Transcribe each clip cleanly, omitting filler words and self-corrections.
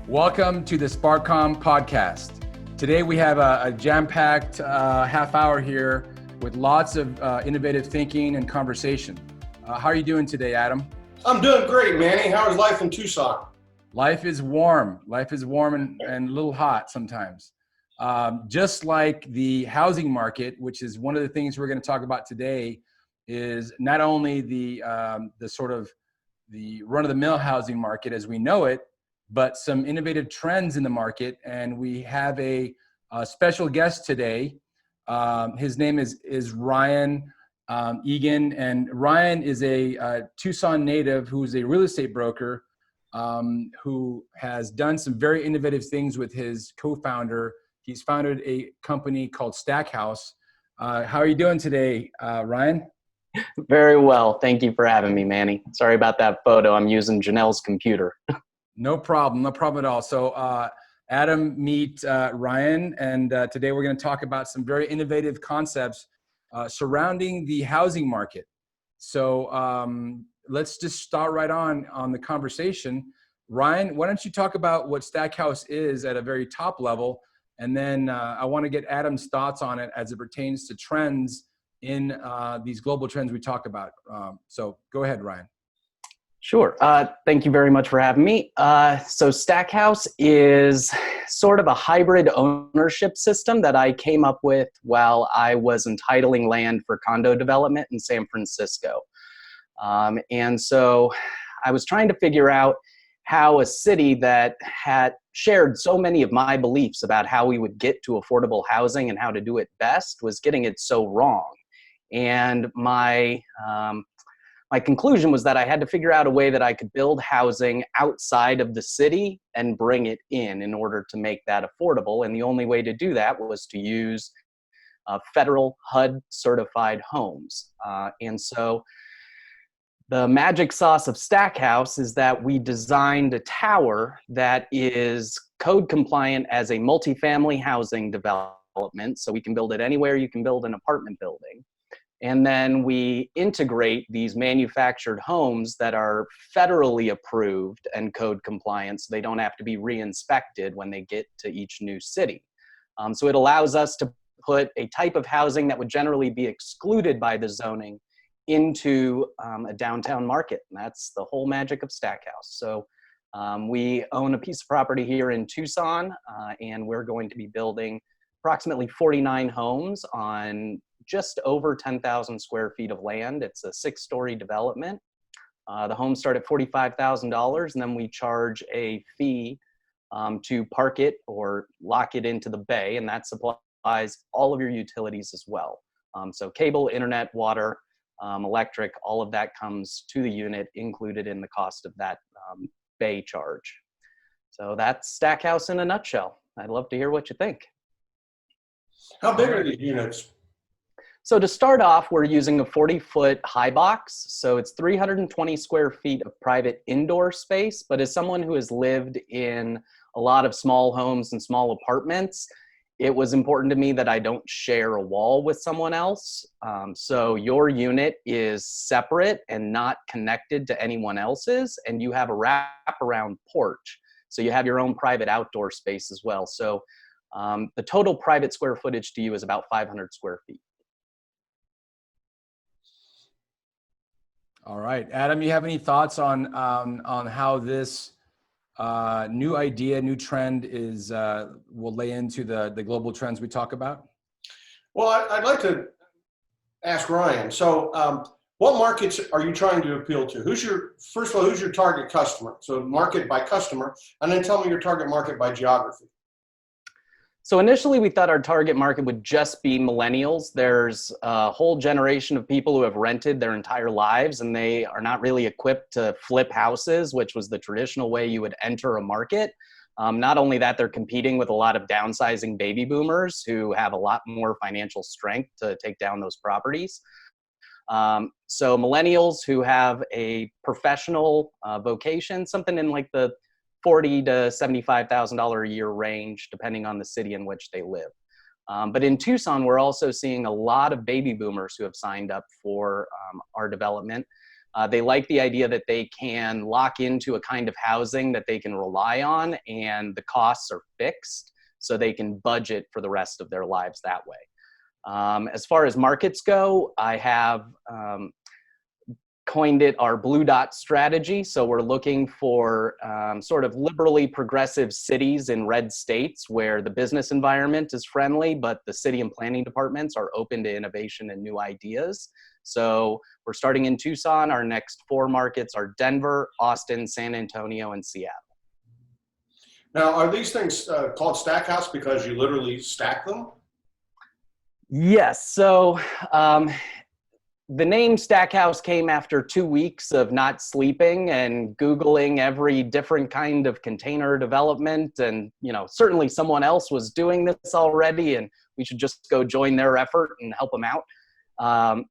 Welcome to the SparkCom podcast. Today we have a jam-packed half hour here with lots of innovative thinking and conversation. How are you doing today, Adam? I'm doing great, Manny. How is life in Tucson? Life is warm. Life is warm and a little hot sometimes. Just like the housing market, which is one of the things we're going to talk about today, is not only the sort of the run-of-the-mill housing market as we know it, but some innovative trends in the market. And we have a special guest today. His name is Ryan Egan. And Ryan is a Tucson native who's a real estate broker who has done some very innovative things with his co-founder. He's founded a company called Stackhouse. How are you doing today, Ryan? Very well. Thank you for having me, Manny. Sorry about that photo. I'm using Janelle's computer. No problem at all. So Adam, meet Ryan, and today we're going to talk about some very innovative concepts surrounding the housing market. So let's just start right on the conversation. Ryan, why don't you talk about what Stackhouse is at a very top level, and then I want to get Adam's thoughts on it as it pertains to trends in these global trends we talk about. So go ahead, Ryan. Sure. Thank you very much for having me. So Stackhouse is sort of a hybrid ownership system that I came up with while I was entitling land for condo development in San Francisco. And so I was trying to figure out how a city that had shared so many of my beliefs about how we would get to affordable housing and how to do it best was getting it so wrong. And my conclusion was that I had to figure out a way that I could build housing outside of the city and bring it in order to make that affordable. And the only way to do that was to use federal HUD certified homes. And so the magic sauce of Stackhouse is that we designed a tower that is code compliant as a multifamily housing development. So we can build it anywhere you can build an apartment building. And then we integrate these manufactured homes that are federally approved and code compliant, so they don't have to be re-inspected when they get to each new city. So it allows us to put a type of housing that would generally be excluded by the zoning into a downtown market. And that's the whole magic of Stackhouse. So we own a piece of property here in Tucson, and we're going to be building approximately 49 homes on just over 10,000 square feet of land. It's a 6-story development. The homes start at $45,000, and then we charge a fee to park it or lock it into the bay, and that supplies all of your utilities as well. So cable, internet, water, electric, all of that comes to the unit included in the cost of that bay charge. So that's Stackhouse in a nutshell. I'd love to hear what you think. How big are these units? So to start off, we're using a 40-foot high box. So it's 320 square feet of private indoor space. But as someone who has lived in a lot of small homes and small apartments, it was important to me that I don't share a wall with someone else. So your unit is separate and not connected to anyone else's, and you have a wraparound porch. So you have your own private outdoor space as well. So the total private square footage to you is about 500 square feet. All right, Adam, you have any thoughts on how this new idea, new trend is will lay into the global trends we talk about? Well, I'd like to ask Ryan. So what markets are you trying to appeal to? First of all, who's your target customer? So market by customer, and then tell me your target market by geography. So initially we thought our target market would just be millennials. There's a whole generation of people who have rented their entire lives, and they are not really equipped to flip houses, which was the traditional way you would enter a market. Not only that, they're competing with a lot of downsizing baby boomers who have a lot more financial strength to take down those properties. So millennials who have a professional vocation, something in like the $40,000 to $75,000 a year range, depending on the city in which they live. But in Tucson, we're also seeing a lot of baby boomers who have signed up for our development. They like the idea that they can lock into a kind of housing that they can rely on, and the costs are fixed, so they can budget for the rest of their lives that way. As far as markets go, I have coined it our blue dot strategy. So we're looking for sort of liberally progressive cities in red states where the business environment is friendly, but the city and planning departments are open to innovation and new ideas. So we're starting in Tucson. Our next 4 markets are Denver, Austin, San Antonio, and Seattle. Now, are these things called Stackhouse because you literally stack them? Yes. So the name Stackhouse came after 2 weeks of not sleeping and Googling every different kind of container development. And, you know, certainly someone else was doing this already, and we should just go join their effort and help them out.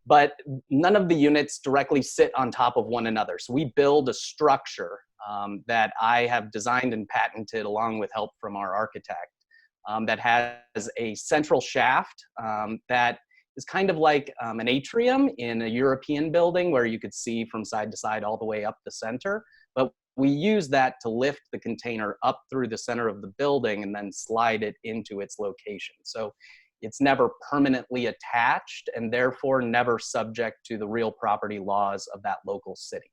But none of the units directly sit on top of one another. So we build a structure that I have designed and patented along with help from our architect that has a central shaft that is kind of like an atrium in a European building where you could see from side to side all the way up the center. But we use that to lift the container up through the center of the building and then slide it into its location. So it's never permanently attached and therefore never subject to the real property laws of that local city.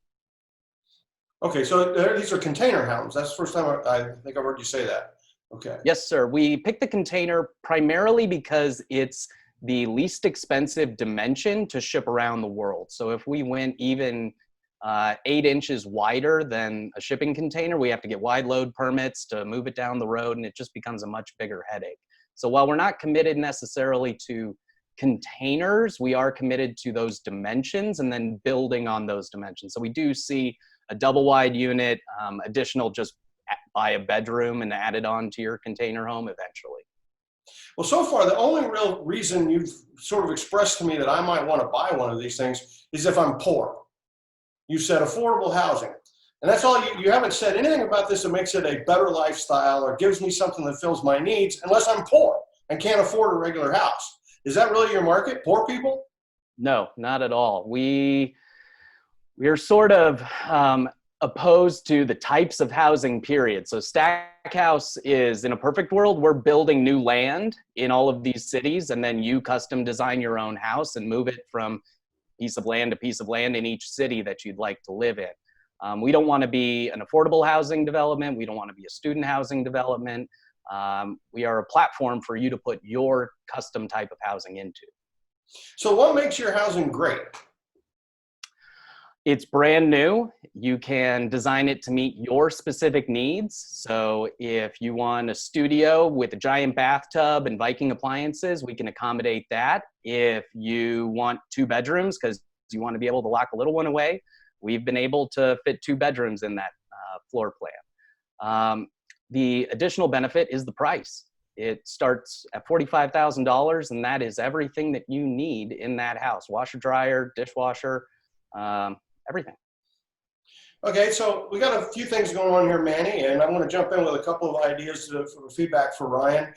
Okay, so these are container homes. That's the first time I think I've heard you say that. Okay. Yes, sir. We picked the container primarily because it's the least expensive dimension to ship around the world. So if we went even 8 inches wider than a shipping container, we have to get wide load permits to move it down the road, and it just becomes a much bigger headache. So while we're not committed necessarily to containers, we are committed to those dimensions and then building on those dimensions. So we do see a double wide unit, additional just buy a bedroom and add it on to your container home eventually. Well, so far, the only real reason you've sort of expressed to me that I might want to buy one of these things is if I'm poor. You said affordable housing. And that's all. You haven't said anything about this that makes it a better lifestyle or gives me something that fills my needs unless I'm poor and can't afford a regular house. Is that really your market, poor people? No, not at all. We're sort of opposed to the types of housing, period. So Stackhouse is, in a perfect world, we're building new land in all of these cities, and then you custom design your own house and move it from piece of land to piece of land in each city that you'd like to live in. We don't want to be an affordable housing development. We don't want to be a student housing development. We are a platform for you to put your custom type of housing into. So what makes your housing great? It's brand new. You can design it to meet your specific needs. So if you want a studio with a giant bathtub and Viking appliances, we can accommodate that. If you want 2 bedrooms because you want to be able to lock a little one away, we've been able to fit 2 bedrooms in that floor plan. The additional benefit is the price. It starts at $45,000, and that is everything that you need in that house: washer, dryer, dishwasher, everything. Okay, so we got a few things going on here, Manny, and I want to jump in with a couple of ideas for feedback for Ryan.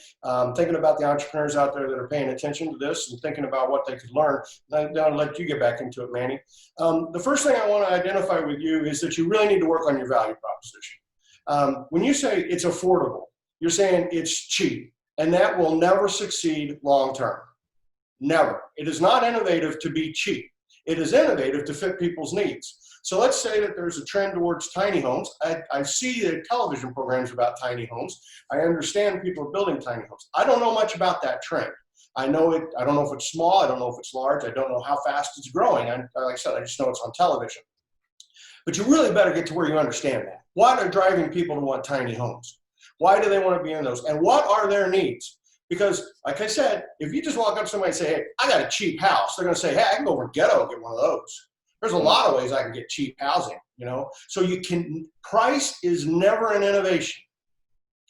Thinking about the entrepreneurs out there that are paying attention to this and thinking about what they could learn. I'll let you get back into it, Manny. The first thing I want to identify with you is that you really need to work on your value proposition. When you say it's affordable, you're saying it's cheap, and that will never succeed long term. Never. It is not innovative to be cheap. It is innovative to fit people's needs. So let's say that there's a trend towards tiny homes. I see the television programs about tiny homes. I understand people are building tiny homes. I don't know much about that trend. I know it. I don't know if it's small. I don't know if it's large. I don't know how fast it's growing. Like I said, I just know it's on television. But you really better get to where you understand that. What are driving people to want tiny homes? Why do they want to be in those? And what are their needs? Because, like I said, if you just walk up to somebody and say, hey, I got a cheap house, they're going to say, hey, I can go over to Ghetto and get one of those. There's a lot of ways I can get cheap housing, you know. So price is never an innovation.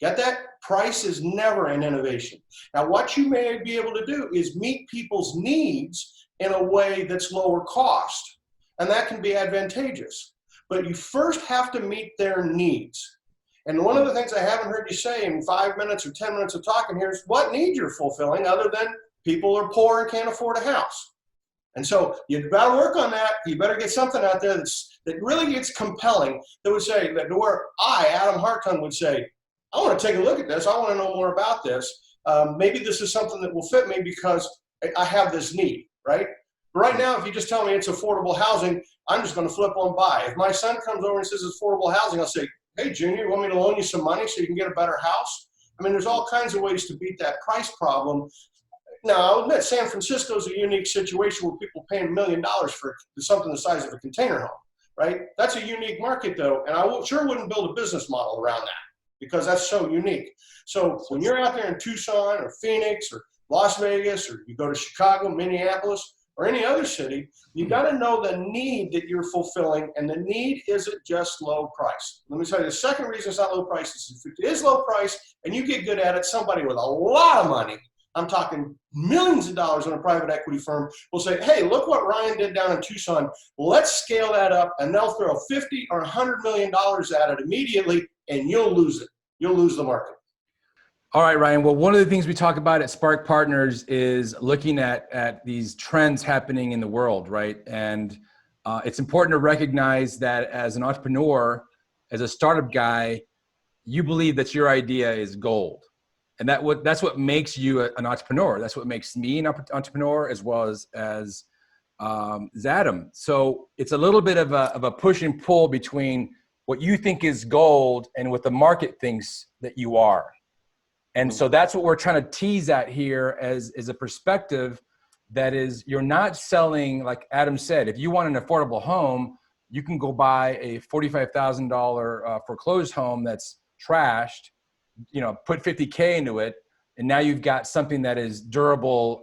Get that? Price is never an innovation. Now, what you may be able to do is meet people's needs in a way that's lower cost, and that can be advantageous. But you first have to meet their needs. And one of the things I haven't heard you say in 5 minutes or 10 minutes of talking here is what needs you're fulfilling other than people are poor and can't afford a house. And so you've got to work on that. You better get something out there that really gets compelling, that would say, that where I, Adam Hartung, would say, I want to take a look at this. I want to know more about this. Maybe this is something that will fit me because I have this need, right? But right now, if you just tell me it's affordable housing, I'm just going to flip on by. If my son comes over and says it's affordable housing, I'll say, hey, Junior, you want me to loan you some money so you can get a better house? I mean, there's all kinds of ways to beat that price problem. Now, I'll admit San Francisco is a unique situation where people paying $1 million for something the size of a container home, right? That's a unique market, though, and I sure wouldn't build a business model around that because that's so unique. So when you're out there in Tucson or Phoenix or Las Vegas, or you go to Chicago, Minneapolis, or any other city, you got to know the need that you're fulfilling, and the need isn't just low price. Let me tell you, the second reason it's not low price is if it is low price and you get good at it, somebody with a lot of money, I'm talking millions of dollars in a private equity firm, will say, hey, look what Ryan did down in Tucson. Let's scale that up, and they'll throw $50 or $100 million at it immediately, and you'll lose it. You'll lose the market. All right, Ryan. Well, one of the things we talk about at Spark Partners is looking at these trends happening in the world, right? And it's important to recognize that as an entrepreneur, as a startup guy, you believe that your idea is gold. And that's what makes you an entrepreneur. That's what makes me an entrepreneur, as well as Adam. So it's a little bit of a push and pull between what you think is gold and what the market thinks that you are. And so that's what we're trying to tease at here as a perspective that is, you're not selling, like Adam said, if you want an affordable home, you can go buy a $45,000 foreclosed home that's trashed, put $50K into it, and now you've got something that is durable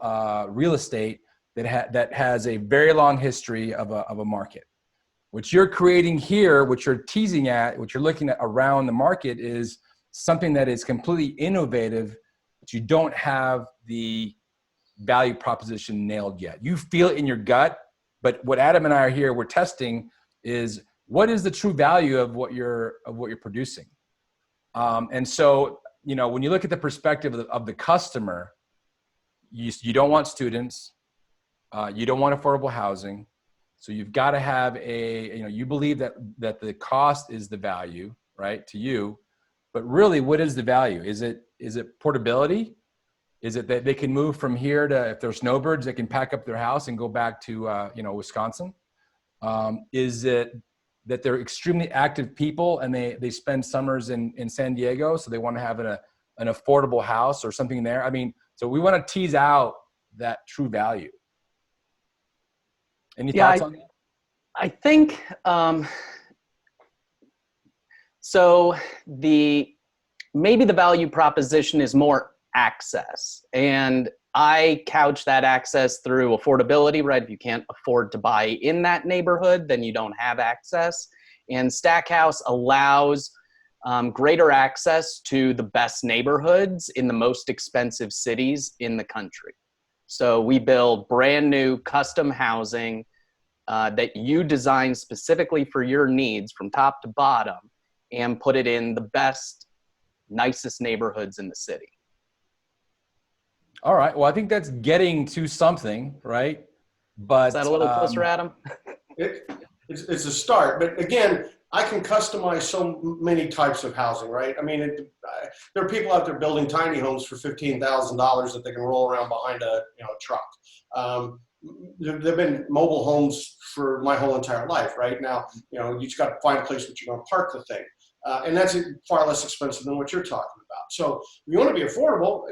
real estate that has a very long history of a market. What you're creating here, what you're teasing at, what you're looking at around the market is something that is completely innovative, but you don't have the value proposition nailed yet. You feel it in your gut, but what Adam and I are here, we're testing is what is the true value of what you're producing. And so, when you look at the perspective of the customer, you don't want students, you don't want affordable housing. So you've got to have you believe that the cost is the value, right, to you. But really, what is the value? Is it portability? Is it that they can move from here to, if they're snowbirds, they can pack up their house and go back to Wisconsin? Is it that they're extremely active people and they spend summers in San Diego, so they want to have an affordable house or something there? I mean, so we want to tease out that true value. Any thoughts on that? I think so. Maybe the value proposition is more access, and I couch that access through affordability, right? If you can't afford to buy in that neighborhood, then you don't have access. And Stackhouse allows greater access to the best neighborhoods in the most expensive cities in the country. So we build brand new custom housing that you design specifically for your needs from top to bottom and put it in the best, nicest neighborhoods in the city. All right. Well, I think that's getting to something, right? But is that a little closer, Adam? It's a start, but again, I can customize so many types of housing, right? I mean, there are people out there building tiny homes for $15,000 that they can roll around behind a truck. There've been mobile homes for my whole entire life, right? Now, you just got to find a place that you're going to park the thing. And that's far less expensive than what you're talking about. So if you want to be affordable,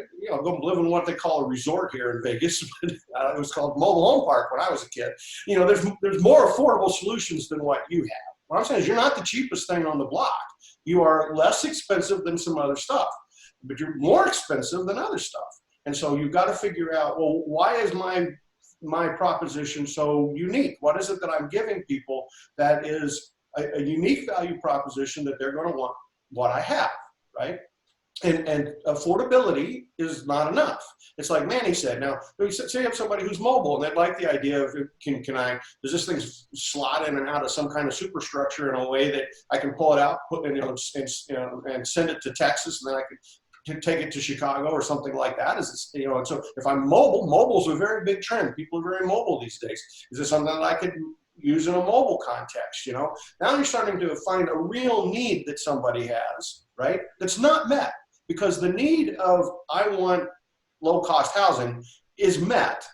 go live in what they call a resort here in Vegas. It was called mobile home park when I was a kid. There's more affordable solutions than what you have. What I'm saying is you're not the cheapest thing on the block. You are less expensive than some other stuff, but you're more expensive than other stuff. And so you've got to figure out, well, why is my proposition so unique? What is it that I'm giving people that is a unique value proposition that they're going to want what I have, right? And affordability is not enough. It's like Manny said. Now, say you have somebody who's mobile and they like the idea of, does this thing slot in and out of some kind of superstructure in a way that I can pull it out, and send it to Texas, and then I can to take it to Chicago or something like that? Is this, you know, and so if I'm mobile, mobile's a very big trend. People are very mobile these days. Is this something that I could use in a mobile context? You know, now you're starting to find a real need that somebody has, right? That's not met, because the need of I want low cost housing is met.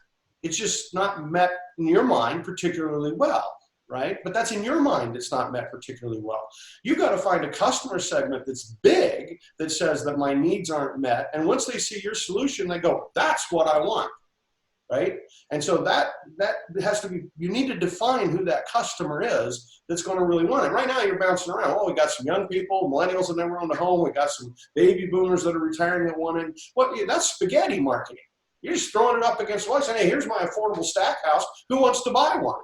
It's just not met in your mind particularly well, right? But that's in your mind, it's not met particularly well. You've got to find a customer segment that's big, that says that my needs aren't met. And once they see your solution, they go, that's what I want, right? And so that has to be, you need to define who that customer is that's going to really want it. Right now you're bouncing around. Oh, we got some young people, millennials that never owned a home. We got some baby boomers that are retiring that want it. What? That's spaghetti marketing. You're just throwing it up against the wall saying, hey, here's my affordable Stackhouse. Who wants to buy one?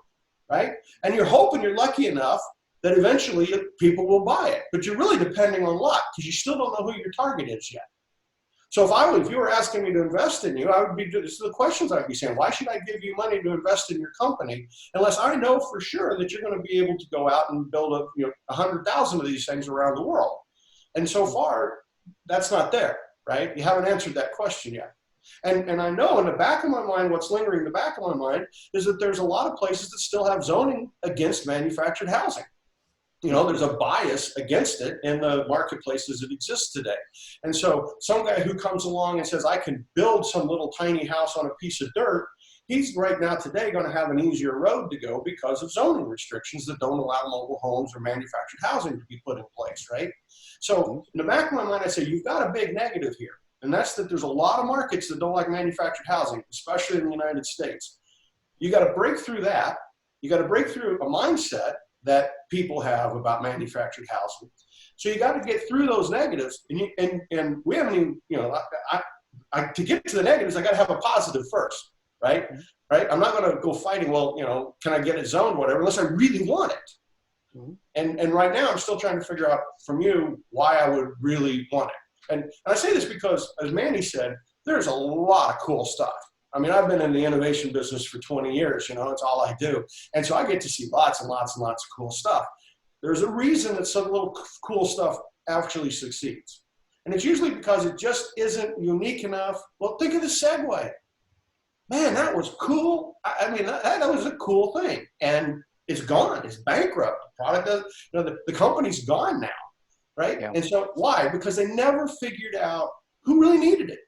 Right? And you're hoping you're lucky enough that eventually people will buy it. But you're really depending on luck, because you still don't know who your target is yet. So if you were asking me to invest in you, I would be, this is the questions I'd be saying. Why should I give you money to invest in your company unless I know for sure that you're going to be able to go out and build 100,000 of these things around the world? And so far, that's not there, right? You haven't answered that question yet. And I know in the back of my mind, what's lingering in the back of my mind is that there's a lot of places that still have zoning against manufactured housing. You know, there's a bias against it in the marketplace as it exists today. And so some guy who comes along and says, I can build some little tiny house on a piece of dirt, he's right now today going to have an easier road to go because of zoning restrictions that don't allow mobile homes or manufactured housing to be put in place, right? So in the back of my mind, I say, you've got a big negative here. And that's that there's a lot of markets that don't like manufactured housing, especially in the United States. You got to break through that. You got to break through a mindset that people have about manufactured housing. So you got to get through those negatives. And we haven't even, you know, to get to the negatives, I got to have a positive first, right? Right? I'm not going to go fighting, well, you know, can I get it zoned, whatever, unless I really want it. And right now I'm still trying to figure out from you why I would really want it. And I say this because, as Manny said, there's a lot of cool stuff. I mean, I've been in the innovation business for 20 years, you know, it's all I do. And so I get to see lots and lots and lots of cool stuff. There's a reason that some little cool stuff actually succeeds. And it's usually because it just isn't unique enough. Well, think of the Segway. Man, that was cool. I mean, that was a cool thing. And it's gone. It's bankrupt. The product, you know, the company's gone now. Right? Yeah. And so why? Because they never figured out who really needed it.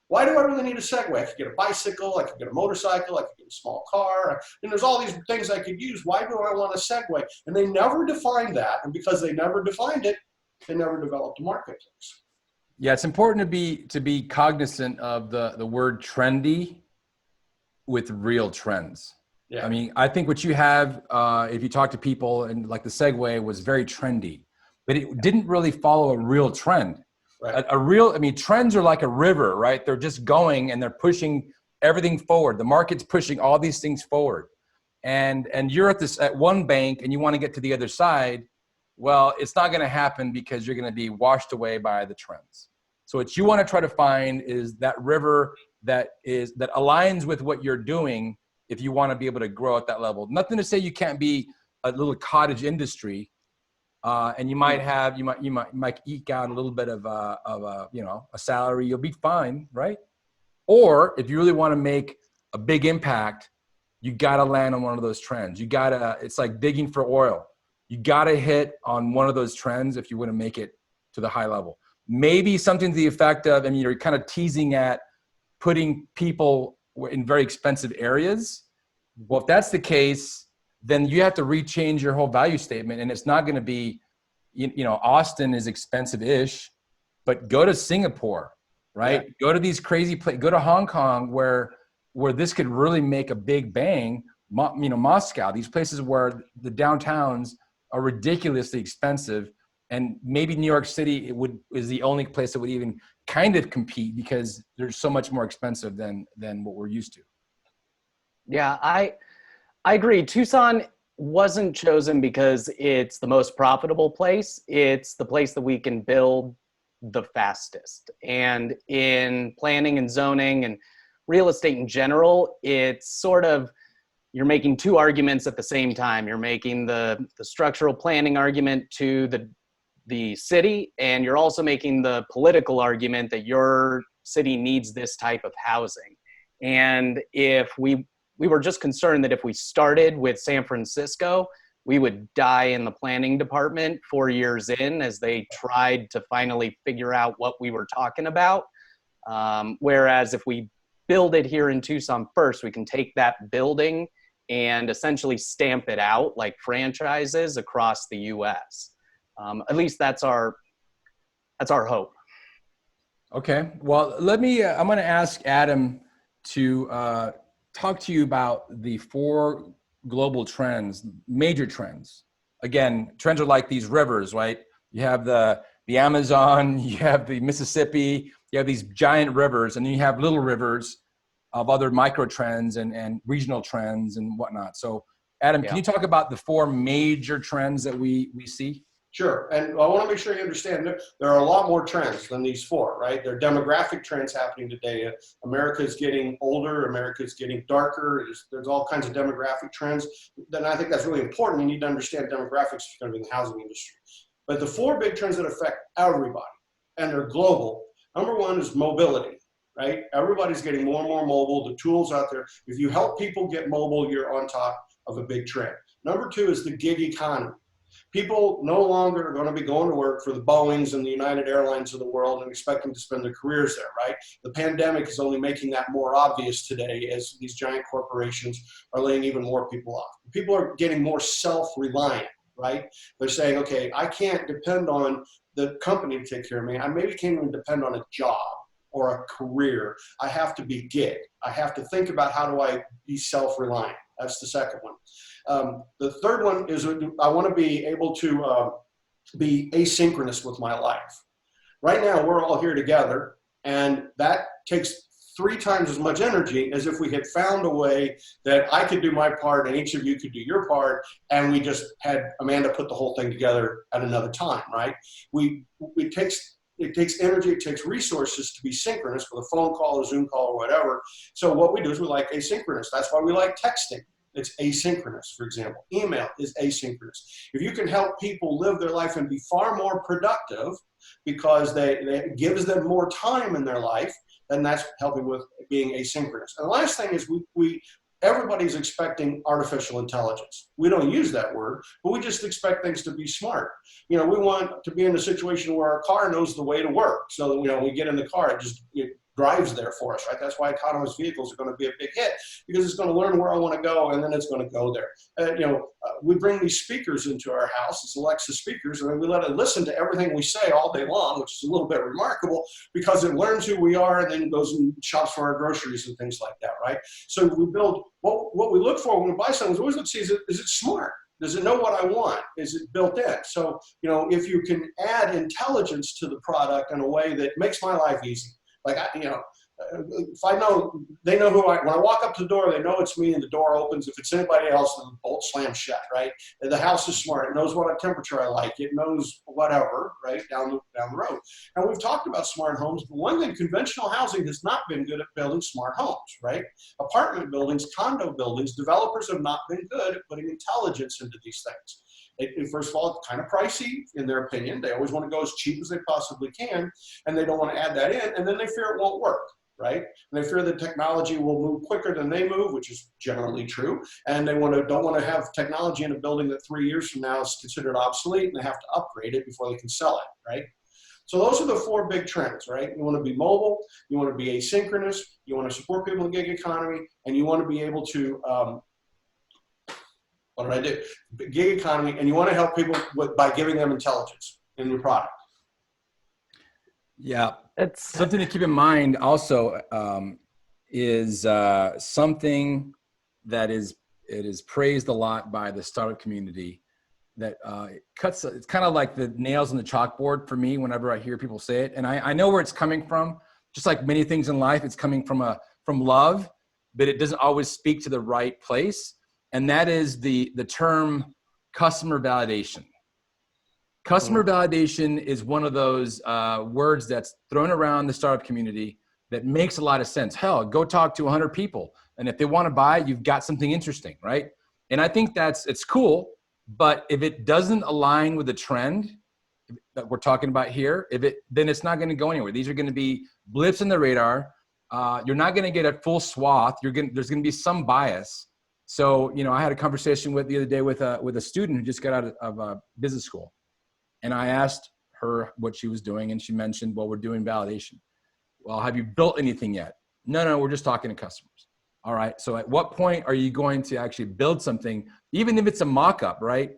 Why do I really need a Segway? I could get a bicycle, I could get a motorcycle, I could get a small car, and there's all these things I could use. Why do I want a Segway? And they never defined that, and because they never defined it, they never developed a marketplace. Yeah, it's important to be cognizant of the word trendy with real trends. Yeah. I mean, I think what you have, if you talk to people, and like the Segway was very trendy, but it didn't really follow a real trend. Right. I mean, trends are like a river, right? They're just going and they're pushing everything forward. The market's pushing all these things forward. And you're at one bank and you want to get to the other side. Well, it's not going to happen because you're going to be washed away by the trends. So what you want to try to find is that river that aligns with what you're doing if you want to be able to grow at that level. Nothing to say you can't be a little cottage industry. And you might eke out a little bit of a salary. You'll be fine, right? Or if you really want to make a big impact, you got to land on one of those trends. It's like digging for oil. You got to hit on one of those trends if you want to make it to the high level. Maybe something to the effect of, I mean, you're kind of teasing at putting people in very expensive areas. Well, if that's the case, then you have to rechange your whole value statement. And it's not going to be, Austin is expensive-ish, but go to Singapore, right? Yeah. Go to these crazy places, go to Hong Kong where this could really make a big bang. Moscow, these places where the downtowns are ridiculously expensive. And maybe New York City is the only place that would even kind of compete because they're so much more expensive than what we're used to. Yeah, I agree. Tucson wasn't chosen because it's the most profitable place. It's the place that we can build the fastest. And in planning and zoning and real estate in general, it's sort of, you're making two arguments at the same time. You're making the structural planning argument to the the city, and you're also making the political argument that your city needs this type of housing. And if we were just concerned that if we started with San Francisco, we would die in the planning department 4 years in as they tried to finally figure out what we were talking about. Whereas if we build it here in Tucson first, we can take that building and essentially stamp it out like franchises across the US. At least that's our hope. Okay. Well, I'm going to ask Adam to talk to you about the 4 global trends, major trends. Again, trends are like these rivers, right? You have the Amazon, you have the Mississippi, you have these giant rivers, and then you have little rivers of other micro trends and regional trends and whatnot. So Adam, can you talk about the 4 major trends that we see? Sure. And I want to make sure you understand that there are a lot more trends than these 4, right? There are demographic trends happening today. America is getting older. America is getting darker. There's all kinds of demographic trends. Then I think that's really important. You need to understand demographics if you're going to be in the housing industry. But the 4 big trends that affect everybody, and they're global. Number 1 is mobility, right? Everybody's getting more and more mobile. The tools out there. If you help people get mobile, you're on top of a big trend. Number 2 is the gig economy. People no longer are going to be going to work for the Boeings and the United Airlines of the world and expecting to spend their careers there, right? The pandemic is only making that more obvious today as these giant corporations are laying even more people off. People are getting more self-reliant, right? They're saying, okay, I can't depend on the company to take care of me. I maybe can't even depend on a job or a career. I have to be gig. I have to think about how do I be self-reliant. That's the second one. The third one is I want to be able to be asynchronous with my life. Right now, we're all here together, and that takes 3 times as much energy as if we had found a way that I could do my part and each of you could do your part, and we just had Amanda put the whole thing together at another time, right? It takes energy, it takes resources to be synchronous with a phone call, a Zoom call, or whatever. So what we do is we like asynchronous. That's why we like texting. It's asynchronous, for example. Email is asynchronous. If you can help people live their life and be far more productive because it gives them more time in their life, then that's helping with being asynchronous. And the last thing is everybody's expecting artificial intelligence. We don't use that word, but we just expect things to be smart. We want to be in a situation where our car knows the way to work. So that, we get in the car, it drives there for us, right? That's why autonomous vehicles are going to be a big hit, because it's going to learn where I want to go, and then it's going to go there. We bring these speakers into our house. It's Alexa speakers, and then we let it listen to everything we say all day long, which is a little bit remarkable because it learns who we are and then goes and shops for our groceries and things like that, right? So we build what we look for when we buy something. We always look to see, is it smart? Does it know what I want? Is it built in? So, if you can add intelligence to the product in a way that makes my life easy. Like, if I know, they know when I walk up to the door, they know it's me and the door opens. If it's anybody else, the bolt slams shut, right? And the house is smart. It knows what temperature I like. It knows whatever, right, down the road. And we've talked about smart homes, but one thing, conventional housing has not been good at building smart homes, right? Apartment buildings, condo buildings, developers have not been good at putting intelligence into these things. First of all, it's kind of pricey in their opinion. They always want to go as cheap as they possibly can, and they don't want to add that in, and then they fear it won't work, right? And they fear the technology will move quicker than they move, which is generally true, and they don't want to have technology in a building that 3 years from now is considered obsolete, and they have to upgrade it before they can sell it, right? So those are the 4 big trends, right? You want to be mobile, you want to be asynchronous, you want to support people in the gig economy, and you want to be able to what did I do? Gig economy, and you want to help people by giving them intelligence in your product. Yeah, it's something to keep in mind. Also, is something that is praised a lot by the startup community. That it's kind of like the nails on the chalkboard for me whenever I hear people say it, and I know where it's coming from. Just like many things in life, it's coming from love, but it doesn't always speak to the right place. And that is the term customer validation. Customer validation is one of those words that's thrown around the startup community that makes a lot of sense. Hell, go talk to 100 people. And if they want to buy, you've got something interesting, right? And I think it's cool, but if it doesn't align with the trend, that we're talking about here, then it's not going to go anywhere. These are going to be blips in the radar. You're not going to get a full swath. There's going to be some bias. So, I had a conversation the other day with a student who just got out of a business school. And I asked her what she was doing. And she mentioned, well, we're doing validation. Well, have you built anything yet? No, we're just talking to customers. All right. So at what point are you going to actually build something, even if it's a mock-up, right?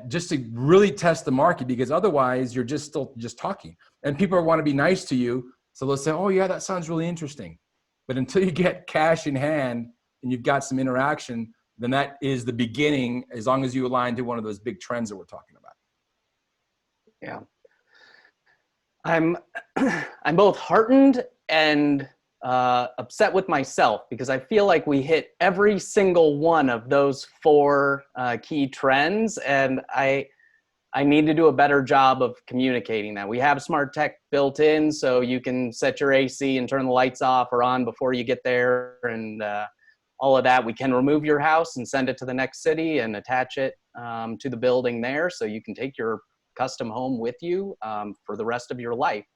Just to really test the market, because otherwise you're still talking, and people want to be nice to you. So they'll say, oh yeah, that sounds really interesting. But until you get cash in hand and you've got some interaction, then that is the beginning, as long as you align to one of those big trends that we're talking about. Yeah. I'm both heartened and upset with myself, because I feel like we hit every single one of those 4 key trends, and I need to do a better job of communicating that. We have smart tech built in, so you can set your AC and turn the lights off or on before you get there, and all of that. We can remove your house and send it to the next city and attach it to the building there, so you can take your custom home with you for the rest of your life.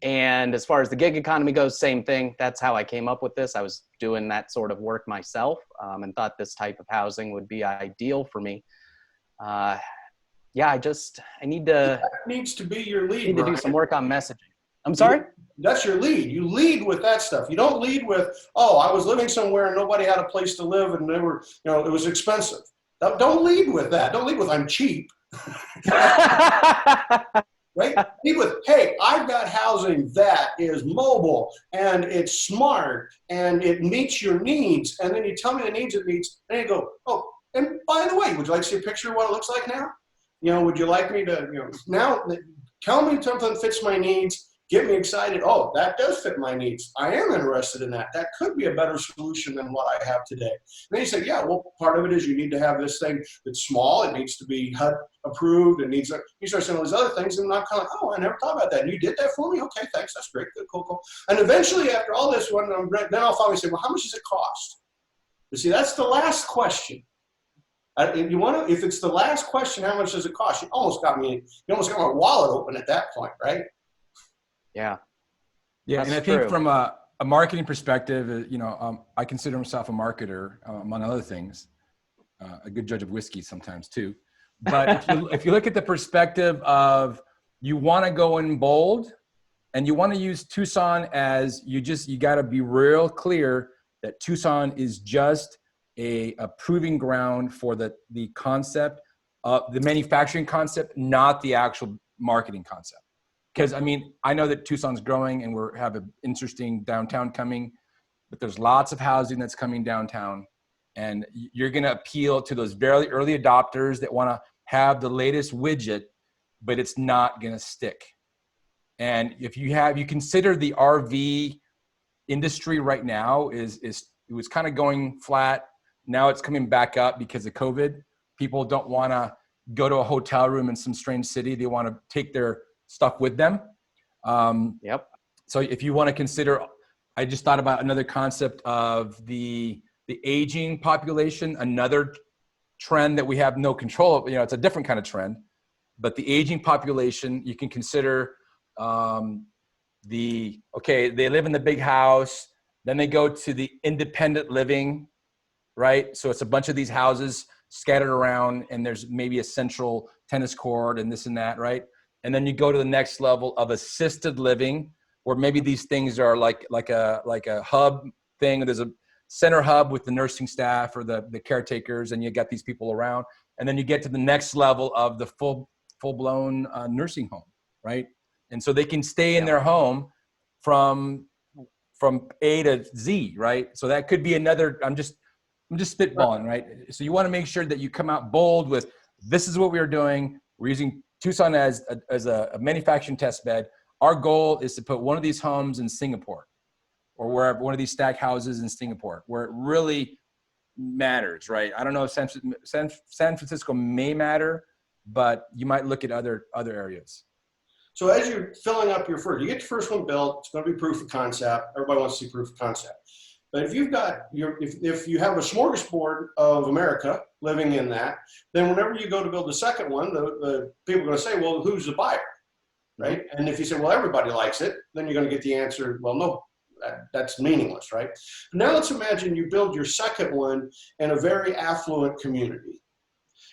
And as far as the gig economy goes, same thing. That's how I came up with this. I was doing that sort of work myself, and thought this type of housing would be ideal for me. I need to. That needs to be your lead. Need to do some work on messaging. I'm sorry? That's your lead. You lead with that stuff. You don't lead with, oh, I was living somewhere and nobody had a place to live and they were, it was expensive. Don't lead with that. Don't lead with, I'm cheap. Right? Lead with, hey, I've got housing that is mobile and it's smart and it meets your needs. And then you tell me the needs it meets, and you go, oh, and by the way, would you like to see a picture of what it looks like now? Would you like me to, now tell me something that fits my needs, get me excited. Oh, that does fit my needs. I am interested in that. That could be a better solution than what I have today. And then you say, yeah, well, part of it is you need to have this thing that's small. It needs to be HUD approved. It needs, you start saying all these other things, and I'm kind of like, oh, I never thought about that. And you did that for me? Okay, thanks. That's great. Good, cool. And eventually, after all this, then I'll finally say, well, how much does it cost? You see, that's the last question. If it's the last question, how much does it cost? You almost got my wallet open at that point, right? Yeah. Yeah. That's and I think true. from a marketing perspective, I consider myself a marketer, among other things, a good judge of whiskey sometimes too. But if you look at the perspective of, you want to go in bold and you want to use Tucson as you got to be real clear that Tucson is just a proving ground for the concept of the manufacturing concept, not the actual marketing concept. Because I know that Tucson's growing and we have an interesting downtown coming, but there's lots of housing that's coming downtown, and you're going to appeal to those very early adopters that want to have the latest widget, but it's not going to stick. And if you consider the RV industry right now it was kind of going flat. Now it's coming back up because of COVID. People don't want to go to a hotel room in some strange city. They want to take their stuff with them. Yep. So if you want to consider, I just thought about another concept of the aging population, another trend that we have no control of. It's a different kind of trend, but the aging population, you can consider they live in the big house, then they go to the independent living, right? So it's a bunch of these houses scattered around, and there's maybe a central tennis court and this and that, right? And then you go to the next level of assisted living, where maybe these things are like a hub thing. There's a center hub with the nursing staff or the caretakers, and you got these people around. And then you get to the next level of the full-blown nursing home, right? And so they can stay in their home from A to Z, right? So that could be another. I'm just spitballing, right? So you want to make sure that you come out bold with, this is what we are doing. We're using Tucson as a manufacturing test bed. Our goal is to put one of these homes in Singapore, or wherever, one of these stack houses in Singapore, where it really matters, right? I don't know if San Francisco may matter, but you might look at other areas. So as you're filling up you get your first one built, it's going to be proof of concept. Everybody wants to see proof of concept. But if you've got if you have a smorgasbord of America living in that, then whenever you go to build the second one, the people are going to say, well, who's the buyer, right? And if you say, well, everybody likes it, then you're going to get the answer, well, no, that's meaningless, right? Now let's imagine you build your second one in a very affluent community.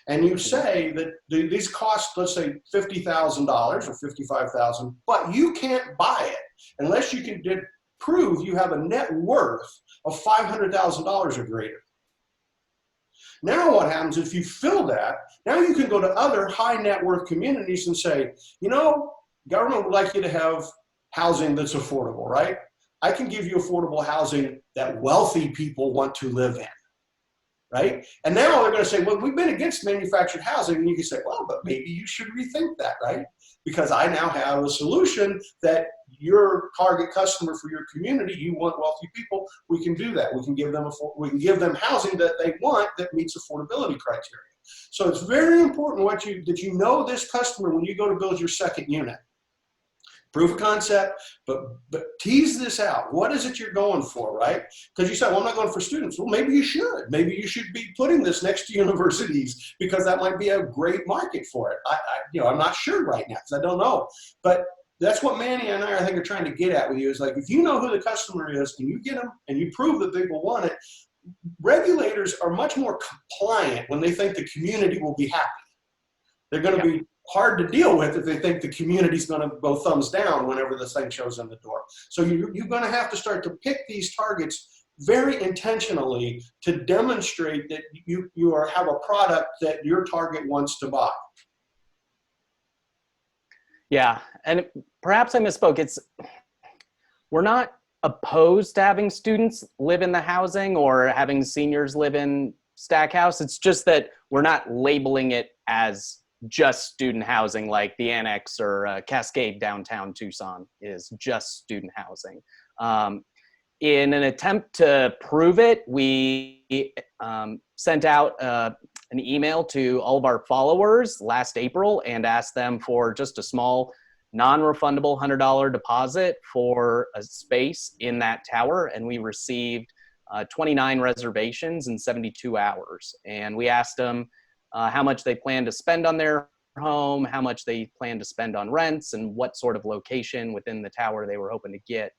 And you say that these cost, let's say $50,000 or $55,000, but you can't buy it unless you can prove you have a net worth of $500,000 or greater. Now what happens if you fill that, now you can go to other high net worth communities and say, you know, government would like you to have housing that's affordable, right? I can give you affordable housing that wealthy people want to live in. Right? And now they're going to say, well, we've been against manufactured housing. And you can say, well, but maybe you should rethink that, right? Because I now have a solution that your target customer for your community, you want wealthy people, we can do that. We can give them housing that they want that meets affordability criteria. So it's very important that you know this customer when you go to build your second unit. Proof of concept, but tease this out. What is it you're going for, right? Because you said, well, I'm not going for students. Well, maybe you should. Maybe you should be putting this next to universities because that might be a great market for it. I'm not sure right now because I don't know. But that's what Manny and I think are trying to get at with you is like, if you know who the customer is and you get them and you prove that people want it, regulators are much more compliant when they think the community will be happy. They're going to be hard to deal with if they think the community's going to go thumbs down whenever this thing shows in the door. So you're going to have to start to pick these targets very intentionally to demonstrate that you have a product that your target wants to buy. Yeah, and perhaps I misspoke. We're not opposed to having students live in the housing or having seniors live in Stackhouse. It's just that we're not labeling it as just student housing like the Annex or Cascade downtown Tucson is just student housing. In an attempt to prove it, we sent out an email to all of our followers last April and asked them for just a small non-refundable $100 deposit for a space in that tower. And we received 29 reservations in 72 hours. And we asked them how much they plan to spend on their home, how much they plan to spend on rents, and what sort of location within the tower they were hoping to get.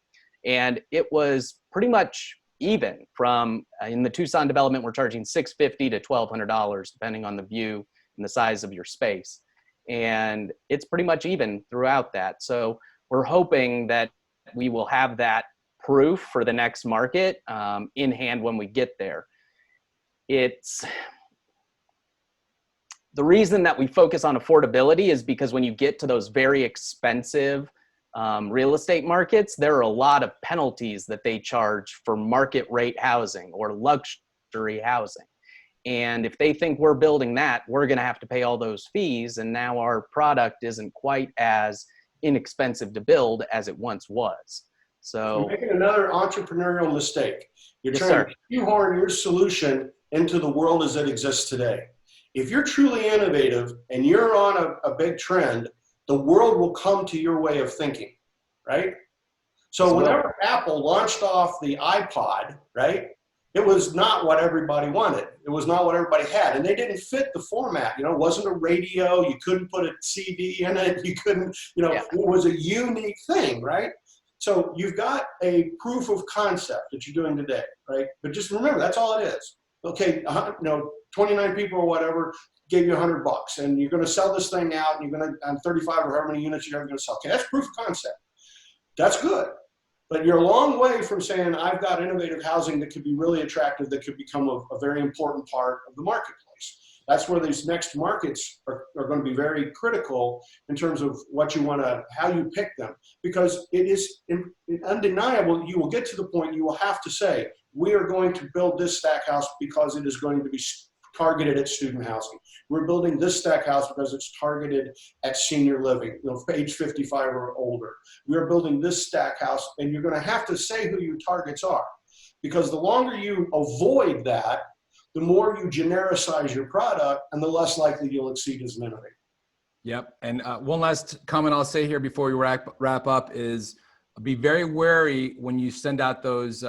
And it was pretty much even from, in the Tucson development, we're charging $650 to $1,200, depending on the view and the size of your space. And it's pretty much even throughout that. So we're hoping that we will have that proof for the next market in hand when we get there. The reason that we focus on affordability is because when you get to those very expensive real estate markets, there are a lot of penalties that they charge for market rate housing or luxury housing. And if they think we're building that, we're going to have to pay all those fees. And now our product isn't quite as inexpensive to build as it once was. So you're making another entrepreneurial mistake. You're Yes, trying sir. to shoehorn your solution into the world as it exists today. If you're truly innovative and you're on a big trend, the world will come to your way of thinking, right? So whenever Apple launched off the iPod, right, it was not what everybody wanted. It was not what everybody had. And they didn't fit the format. It wasn't a radio. You couldn't put a CD in it. You couldn't, It was a unique thing, right? So you've got a proof of concept that you're doing today, right? But just remember, that's all it is. Okay, 29 people or whatever gave you $100 and you're going to sell this thing out and you're going to, on 35 or however many units you're ever going to sell. Okay, that's proof of concept. That's good. But you're a long way from saying, I've got innovative housing that could be really attractive, that could become a very important part of the marketplace. That's where these next markets are going to be very critical in terms of what you want to, how you pick them. Because it is undeniable, you will get to the point you will have to say, we are going to build this Stackhouse because it is going to be targeted at student housing. We're building this Stackhouse because it's targeted at senior living, age 55 or older. We're building this Stackhouse, and you're going to have to say who your targets are. Because the longer you avoid that, the more you genericize your product and the less likely you'll exceed as an innovator. Yep. And one last comment I'll say here before we wrap up is be very wary when you send out those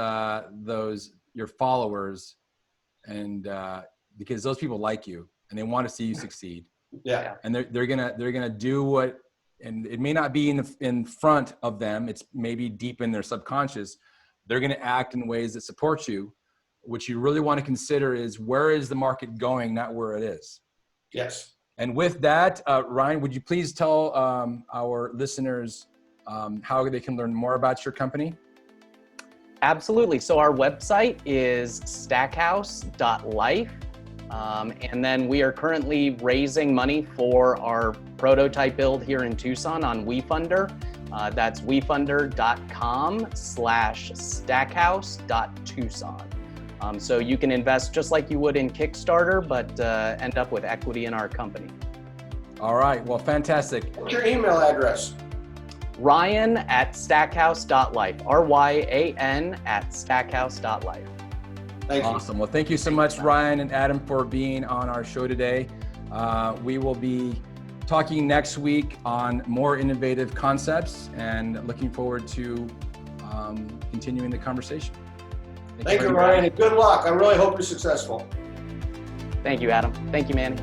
your followers, and because those people like you and they want to see you succeed. Yeah. And they're gonna do what, and it may not be in front of them. It's maybe deep in their subconscious. They're gonna act in ways that support you. What you really want to consider is, where is the market going, not where it is. Yes. And with that, Ryan, would you please tell our listeners how they can learn more about your company? Absolutely. So our website is stackhouse.life. And then we are currently raising money for our prototype build here in Tucson on WeFunder. That's wefunder.com/stackhouse.tucson. So you can invest just like you would in Kickstarter, but end up with equity in our company. All right. Well, fantastic. What's your email address? Ryan@stackhouse.life. RYAN@stackhouse.life. Thank you. Awesome. Well, thank you so much, Ryan and Adam, for being on our show today. We will be talking next week on more innovative concepts, and looking forward to continuing the conversation. Thank you, Ryan, and good luck. I really hope you're successful. Thank you, Adam. Thank you, Manny.